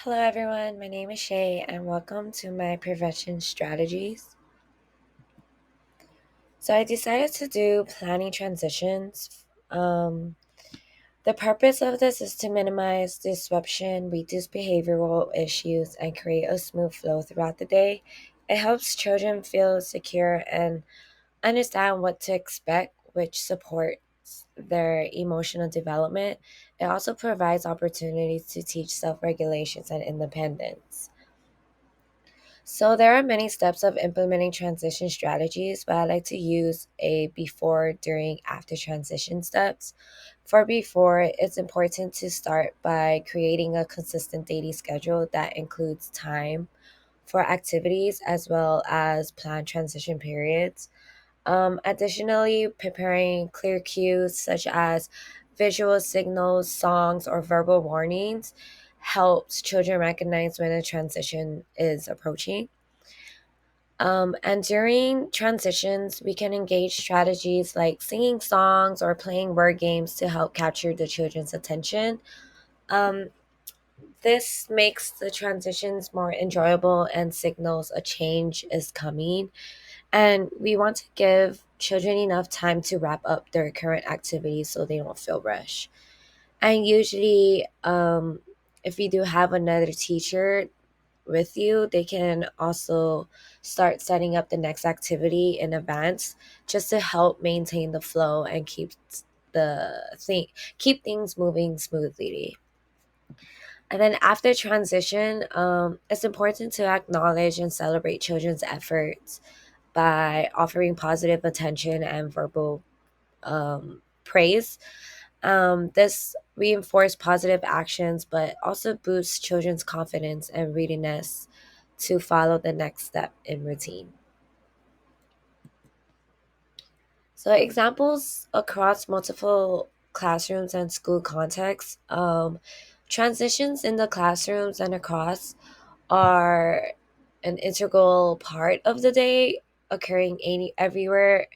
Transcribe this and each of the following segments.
Hello, everyone. My name is Shay, and welcome to my prevention strategies. So, I decided to do planning transitions. The purpose of this is to minimize disruption, reduce behavioral issues, and create a smooth flow throughout the day. It helps children feel secure and understand what to expect, which supports their emotional development. It also provides opportunities to teach self regulations and independence. So there are many steps of implementing transition strategies, but I like to use a before, during, after transition steps. For before, it's important to start by creating a consistent daily schedule that includes time for activities as well as planned transition periods. Additionally, preparing clear cues such as visual signals, songs, or verbal warnings helps children recognize when a transition is approaching. And during transitions, we can engage strategies like singing songs or playing word games to help capture the children's attention. Um, this makes the transitions more enjoyable and signals a change is coming. And we want to give children enough time to wrap up their current activities so they don't feel rushed. And usually, if we do have another teacher with you, they can also start setting up the next activity in advance just to help maintain the flow and the thing keep things moving smoothly. And then after transition, it's important to acknowledge and celebrate children's efforts by offering positive attention and verbal praise. This reinforces positive actions, but also boosts children's confidence and readiness to follow the next step in routine. So, examples across multiple classrooms and school contexts. Transitions in the classrooms and across are an integral part of the day, occurring everywhere,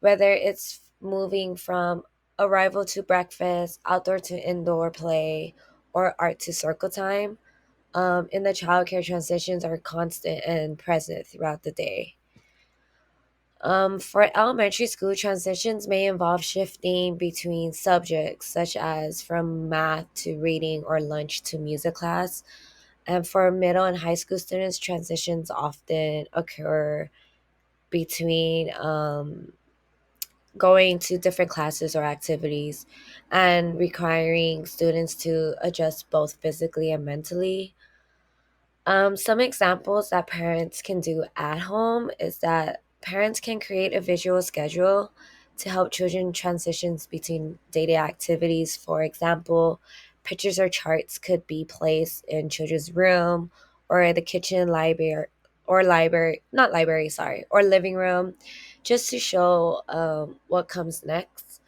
whether it's moving from arrival to breakfast, outdoor to indoor play, or art to circle time. In the childcare, transitions are constant and present throughout the day. For elementary school, transitions may involve shifting between subjects, such as from math to reading or lunch to music class. And for middle and high school students, transitions often occur between going to different classes or activities and requiring students to adjust both physically and mentally. Some examples that parents can do at home is that parents can create a visual schedule to help children transitions between daily activities. For example, pictures or charts could be placed in children's room or the kitchen, not library, sorry, or living room, just to show what comes next.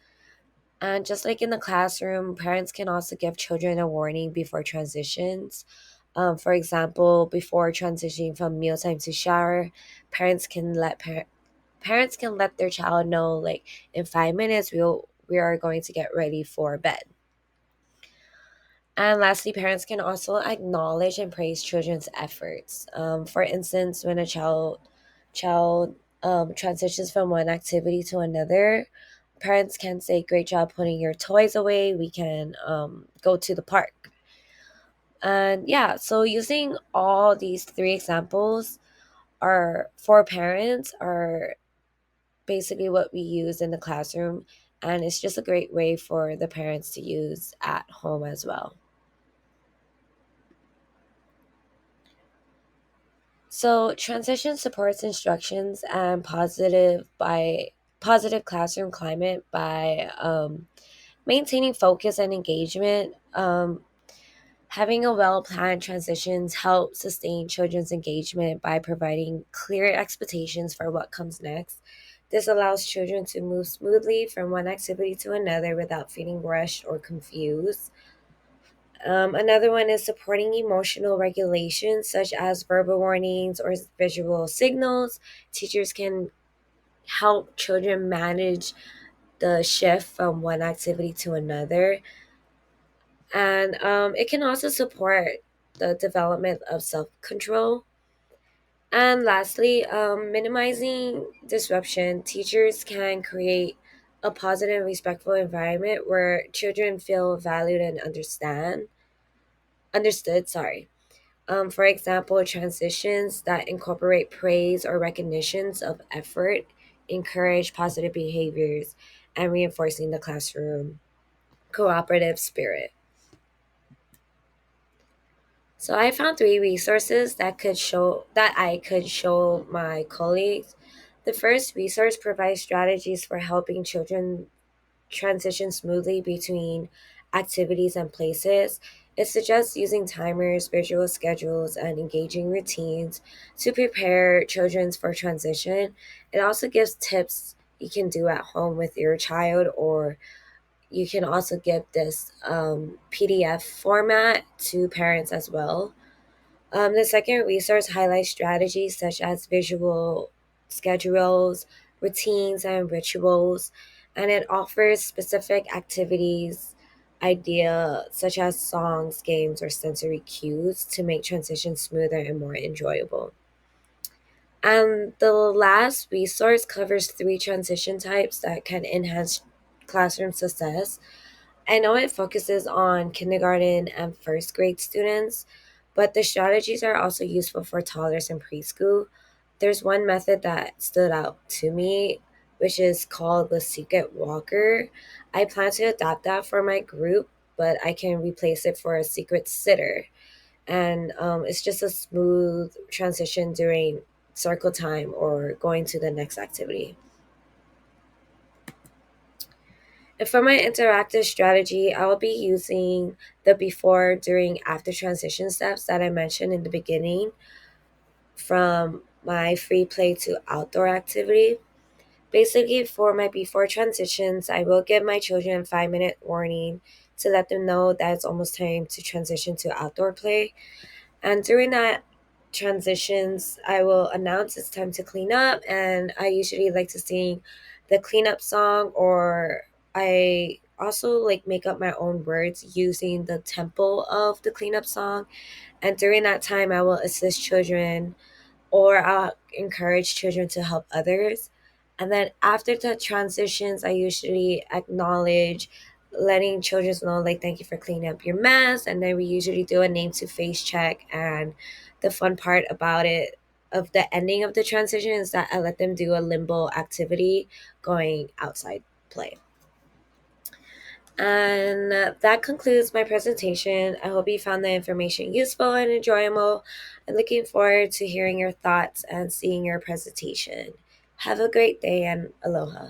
And just like in the classroom, parents can also give children a warning before transitions. For example, before transitioning from mealtime to shower, parents can parents can let their child know, like, in 5 minutes we are going to get ready for bed. And lastly, parents can also acknowledge and praise children's efforts. For instance, when a child transitions from one activity to another, parents can say, "Great job putting your toys away. We can go to the park." And yeah, so using all these three examples are for parents are basically what we use in the classroom, and it's just a great way for the parents to use at home as well. So transition supports instructions and positive classroom climate by maintaining focus and engagement. Having a well planned transitions help sustain children's engagement by providing clear expectations for what comes next. This allows children to move smoothly from one activity to another without feeling rushed or confused. Another one is supporting emotional regulation, such as verbal warnings or visual signals. Teachers can help children manage the shift from one activity to another. And it can also support the development of self control. And lastly, minimizing disruption. Teachers can create a positive, respectful environment where children feel valued and understood. Sorry. For example, transitions that incorporate praise or recognitions of effort encourage positive behaviors and reinforcing the classroom cooperative spirit. So I found three resources that I could show my colleagues. The first resource provides strategies for helping children transition smoothly between activities and places. It suggests using timers, visual schedules, and engaging routines to prepare children for transition. It also gives tips you can do at home with your child, or you can also give this PDF format to parents as well. The second resource highlights strategies such as visual schedules, routines, and rituals, and it offers specific activities, idea such as songs, games, or sensory cues to make transitions smoother and more enjoyable. And the last resource covers three transition types that can enhance classroom success. I know it focuses on kindergarten and first grade students, but the strategies are also useful for toddlers and preschool. There's one method that stood out to me, which is called the secret walker. I plan to adapt that for my group, but I can replace it for a secret sitter. And it's just a smooth transition during circle time or going to the next activity. And for my interactive strategy, I will be using the before, during, after transition steps that I mentioned in the beginning from my free play to outdoor activity. Basically, for my before transitions, I will give my children a 5 minute warning to let them know that it's almost time to transition to outdoor play. And during that transitions, I will announce it's time to clean up. And I usually like to sing the cleanup song, or I also like make up my own words using the tempo of the cleanup song. And during that time, I will assist children, or I'll encourage children to help others. And then after the transitions, I usually acknowledge letting children know, like, thank you for cleaning up your mess. And then we usually do a name to face check. And the fun part about it, of the ending of the transition, is that I let them do a limbo activity going outside play. And that concludes my presentation. I hope you found the information useful and enjoyable. I'm looking forward to hearing your thoughts and seeing your presentation. Have a great day and aloha.